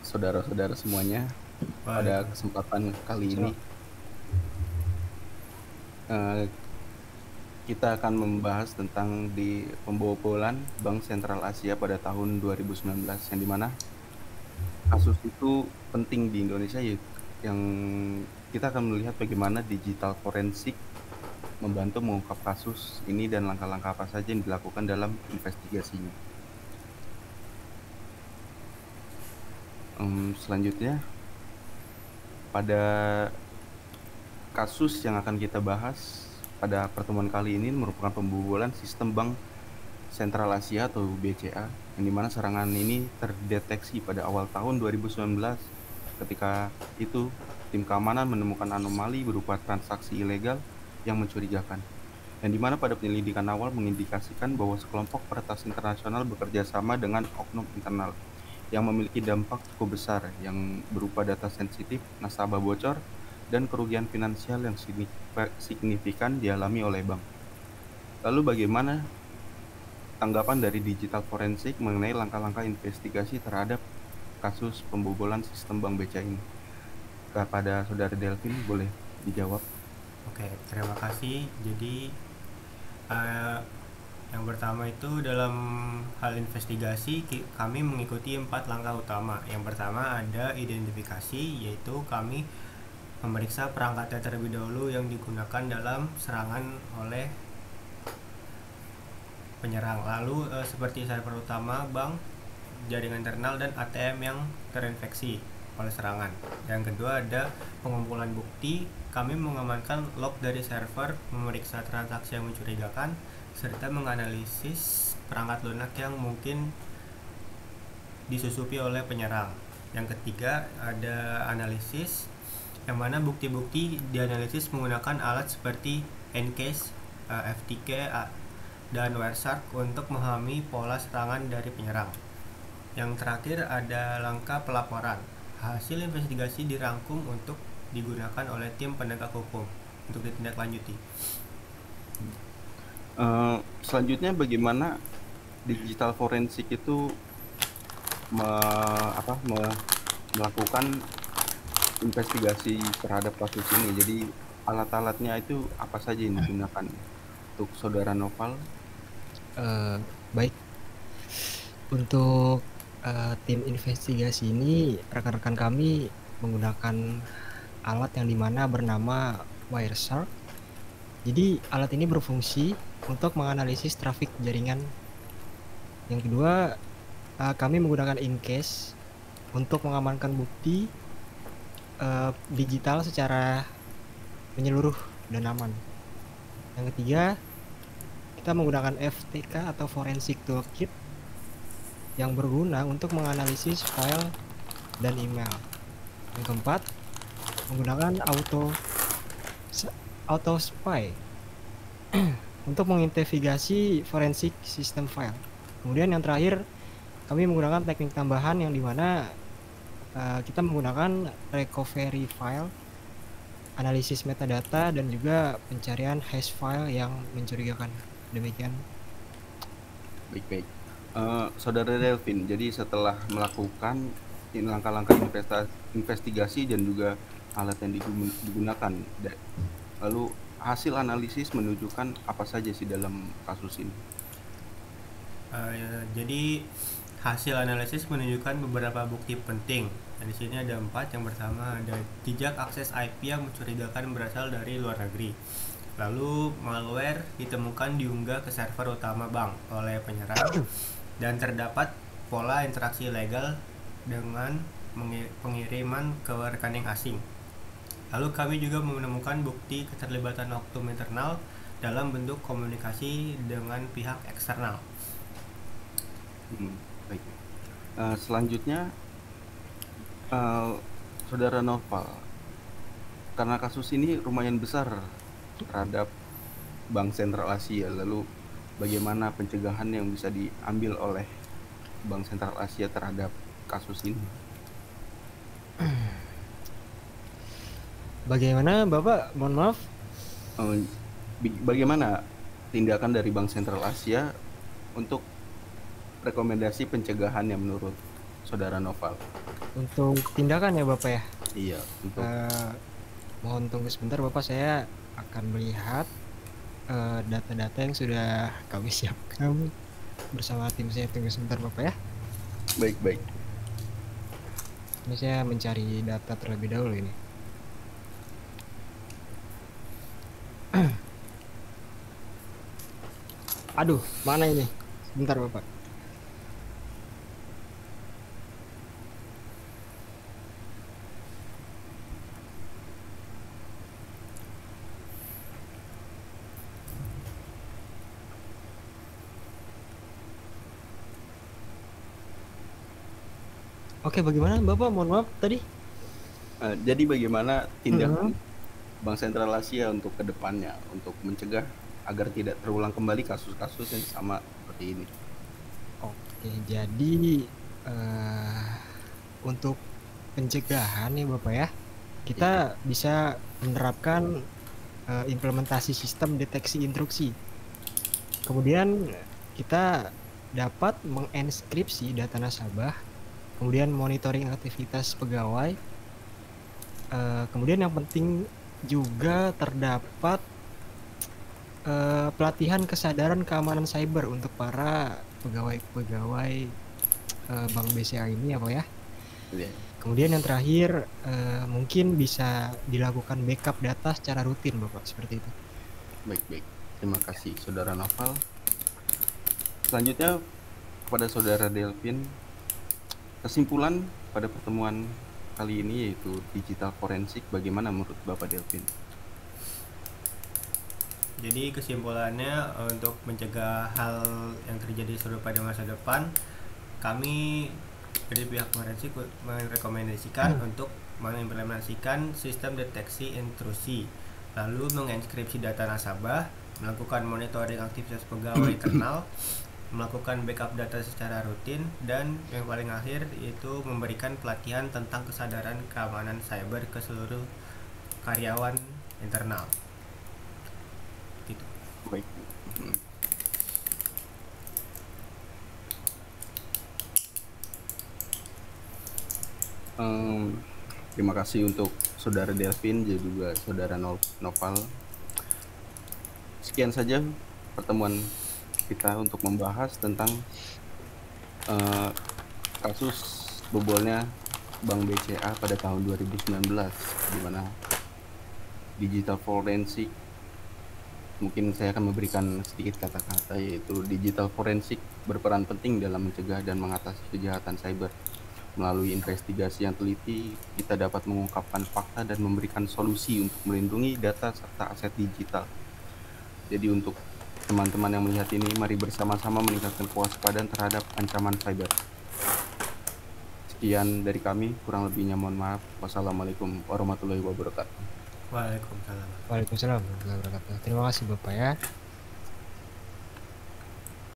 Saudara-saudara semuanya. Pada Waalaikumsalam. kesempatan kali ini eh, kita akan membahas tentang di pembobolan Bank Sentral Asia pada tahun 2019, yang dimana kasus itu penting di Indonesia, yaitu yang kita akan melihat bagaimana digital forensik membantu mengungkap kasus ini dan langkah-langkah apa saja yang dilakukan dalam investigasinya. Selanjutnya, pada kasus yang akan kita bahas pada pertemuan kali ini merupakan pembobolan sistem Bank Sentral Asia atau BCA, yang dimana serangan ini terdeteksi pada awal tahun 2019. Ketika itu, tim keamanan menemukan anomali berupa transaksi ilegal yang mencurigakan, yang dimana pada penyelidikan awal mengindikasikan bahwa sekelompok peretas internasional bekerja sama dengan oknum internal yang memiliki dampak cukup besar, yang berupa data sensitif, nasabah bocor, dan kerugian finansial yang signifikan dialami oleh bank. Lalu bagaimana tanggapan dari digital forensik mengenai langkah-langkah investigasi terhadap kasus pembobolan sistem Bank BCA ini? Kepada Saudara Delvin, boleh dijawab? Oke, terima kasih. Jadi, eh, yang pertama itu dalam hal investigasi kami mengikuti 4 langkah utama. Yang pertama ada identifikasi, yaitu kami memeriksa perangkatnya terlebih dahulu yang digunakan dalam serangan oleh penyerang. Lalu seperti server utama bank, jaringan internal, dan ATM yang terinfeksi oleh serangan. Yang kedua ada pengumpulan bukti. Kami mengamankan log dari server, memeriksa transaksi yang mencurigakan, serta menganalisis perangkat lunak yang mungkin disusupi oleh penyerang. Yang ketiga ada analisis, yang mana bukti-bukti dianalisis menggunakan alat seperti Ncase, FTK, dan Wireshark untuk memahami pola serangan dari penyerang. Yang terakhir ada langkah pelaporan. Hasil investigasi dirangkum untuk digunakan oleh tim penegak hukum untuk ditindaklanjuti. Selanjutnya, bagaimana digital forensik itu melakukan investigasi terhadap kasus ini? Jadi alat-alatnya itu apa saja yang digunakan untuk Saudara Noval? Baik, untuk tim investigasi ini rekan-rekan kami menggunakan alat yang dimana bernama Wireshark. Jadi alat ini berfungsi untuk menganalisis trafik jaringan. Yang kedua, kami menggunakan Incase untuk mengamankan bukti digital secara menyeluruh dan aman. Yang ketiga, kita menggunakan FTK atau Forensic Toolkit yang berguna untuk menganalisis file dan email. Yang keempat, menggunakan auto spy untuk menginvestigasi forensik sistem file. Kemudian yang terakhir, kami menggunakan teknik tambahan yang dimana kita menggunakan recovery file, analisis metadata, dan juga pencarian hash file yang mencurigakan. Demikian. Baik-baik. Saudara Delvin, jadi setelah melakukan langkah-langkah investigasi dan juga alat yang digunakan, lalu hasil analisis menunjukkan apa saja sih dalam kasus ini? Jadi hasil analisis menunjukkan beberapa bukti penting. Nah, di sini ada 4. Yang pertama ada jejak akses IP yang mencurigakan berasal dari luar negeri. Lalu malware ditemukan diunggah ke server utama bank oleh penyerang, dan terdapat pola interaksi ilegal dengan pengiriman ke rekening asing. Lalu kami juga menemukan bukti keterlibatan oknum internal dalam bentuk komunikasi dengan pihak eksternal. Baik. Selanjutnya, Saudara Noval, karena kasus ini lumayan besar terhadap Bank Sentral Asia, lalu bagaimana pencegahan yang bisa diambil oleh Bank Sentral Asia terhadap kasus ini? Bagaimana Bapak? Mohon maaf. Bagaimana tindakan dari Bank Sentral Asia untuk rekomendasi pencegahan yang menurut Saudara Noval. Untuk tindakan ya Bapak ya. Iya, untuk Mohon tunggu sebentar Bapak, saya akan melihat data-data yang sudah kami siapkan bersama tim saya. Tunggu sebentar Bapak ya. baik. Ini saya mencari data terlebih dahulu ini. Aduh, mana ini? Sebentar Bapak. Oke, bagaimana Bapak? Mohon maaf tadi. Jadi bagaimana tindakan Bank Sentral Asia untuk kedepannya untuk mencegah agar tidak terulang kembali kasus-kasus yang sama seperti ini? Oke, jadi untuk pencegahan ya Bapak ya, kita bisa menerapkan implementasi sistem deteksi intruksi. Kemudian kita dapat menginskripsi data nasabah, kemudian monitoring aktivitas pegawai. Kemudian yang penting juga terdapat pelatihan kesadaran keamanan cyber untuk para pegawai-pegawai Bank BCA ini ya Pak ya. Iya. Kemudian yang terakhir mungkin bisa dilakukan backup data secara rutin Bapak, seperti itu. Baik. Terima kasih Saudara Noval. Selanjutnya kepada Saudara Delvin, kesimpulan pada pertemuan kali ini yaitu digital forensik, bagaimana menurut Bapak Delvin? Jadi kesimpulannya untuk mencegah hal yang terjadi serupa di masa depan, kami dari pihak forensik merekomendasikan untuk mengimplementasikan sistem deteksi intrusi, lalu menginskripsi data nasabah, melakukan monitoring aktivitas pegawai internal, melakukan backup data secara rutin, dan yang paling akhir yaitu memberikan pelatihan tentang kesadaran keamanan cyber ke seluruh karyawan internal. Gitu. Baik. Terima kasih untuk Saudara Delvin dan juga Saudara Noval. Sekian saja pertemuan kita untuk membahas tentang kasus bobolnya Bank BCA pada tahun 2019, di mana digital forensik, mungkin saya akan memberikan sedikit kata-kata, yaitu digital forensik berperan penting dalam mencegah dan mengatasi kejahatan cyber. Melalui investigasi yang teliti, kita dapat mengungkapkan fakta dan memberikan solusi untuk melindungi data serta aset digital. Jadi untuk teman-teman yang melihat ini, mari bersama-sama meningkatkan kewaspadaan terhadap ancaman cyber. Sekian dari kami, kurang lebihnya mohon maaf. Wassalamualaikum warahmatullahi wabarakatuh. Waalaikumsalam. Waalaikumsalam warahmatullahi wabarakatuh. Terima kasih Bapak ya.